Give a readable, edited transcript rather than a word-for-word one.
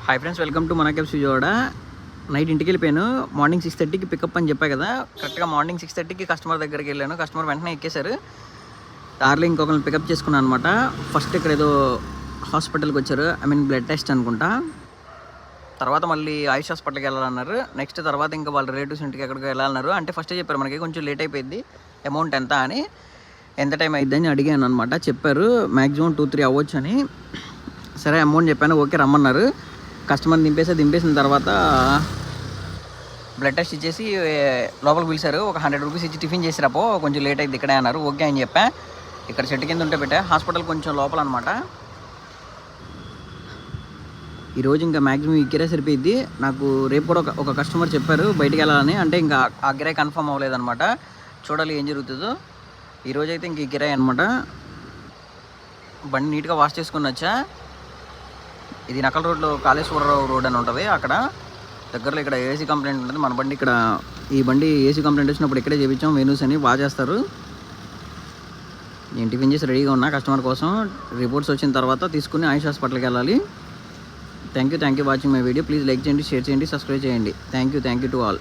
Hi friends, welcome to మన cabs Vijayawada. Night ఇంటికి వెళ్ళిపోయాను. మార్నింగ్ 6:30కి పికప్ అని చెప్పా కదా. కరెక్ట్గా మార్నింగ్ 6:30కి కస్టమర్ దగ్గరికి వెళ్ళాను. కస్టమర్ వెంటనే ఎక్కేశారు. దారిలో ఇంకొకరిని పికప్ చేసుకున్నాను అనమాట. ఫస్ట్ ఇక్కడ ఏదో హాస్పిటల్కి వచ్చారు, బ్లడ్ టెస్ట్ అనుకుంటా. తర్వాత మళ్ళీ ఆయుష్ హాస్పిటల్కి వెళ్ళాలన్నారు. నెక్స్ట్ తర్వాత ఇంకా వాళ్ళ రిలేటివ్స్ ఇంటికి ఎక్కడికి వెళ్ళాలన్నారు. అంటే ఫస్టే చెప్పారు మనకి కొంచెం లేట్ అయిపోయింది, అమౌంట్ ఎంత అని, ఎంత టైం అయిద్దని అడిగాను అనమాట. చెప్పారు మ్యాక్సిమం 2-3 అవ్వచ్చు అని. సరే అమౌంట్ చెప్పాను, ఓకే రమ్మన్నారు. కస్టమర్ దింపేసిన తర్వాత బ్లడ్ టెస్ట్ ఇచ్చేసి లోపలికి పిలిచారు. ఒక 100 రూపీస్ ఇచ్చి టిఫిన్ చేసి రాపో, కొంచెం లేట్ అయింది ఇక్కడే అన్నారు. ఓకే అని చెప్పా. ఇక్కడ చెట్టు కింద ఉంటే పెట్టా. హాస్పిటల్ కొంచెం లోపల అనమాట. ఈరోజు ఇంకా మ్యాక్సిమం ఈ కిరాయి సరిపోయిద్ది నాకు. రేపు కూడా ఒక కస్టమర్ చెప్పారు బయటికి వెళ్ళాలని, అంటే ఇంకా ఆ కిరాయి కన్ఫర్మ్ అవ్వలేదన్నమాట. చూడాలి ఏం జరుగుతుందో. ఈరోజు అయితే ఇంక ఈ కిరాయి అనమాట. బండి నీట్గా వాష్ చేసుకుని వచ్చా. ఇది నకల్ రోడ్లో కాళేశ్వరరావు రోడ్ అని ఉంటుంది. అక్కడ దగ్గరలో ఇక్కడ ఏసీ కంప్లైంట్ ఉంటుంది. మన బండి ఇక్కడ, ఈ బండి ఏసీ కంప్లైంట్ వచ్చినప్పుడు ఇక్కడే చేయించాం. వెనూస్ అని బాగా చేస్తారు. నేను టిఫిన్ చేసి రెడీగా ఉన్నా కస్టమర్ కోసం. రిపోర్ట్స్ వచ్చిన తర్వాత తీసుకుని ఆయుష్ హాస్పిటల్కి వెళ్ళాలి. Thank you watching my video. Please like చేయండి, షేర్ చేయండి, సబ్స్క్రైబ్ చేయండి. Thank you to all.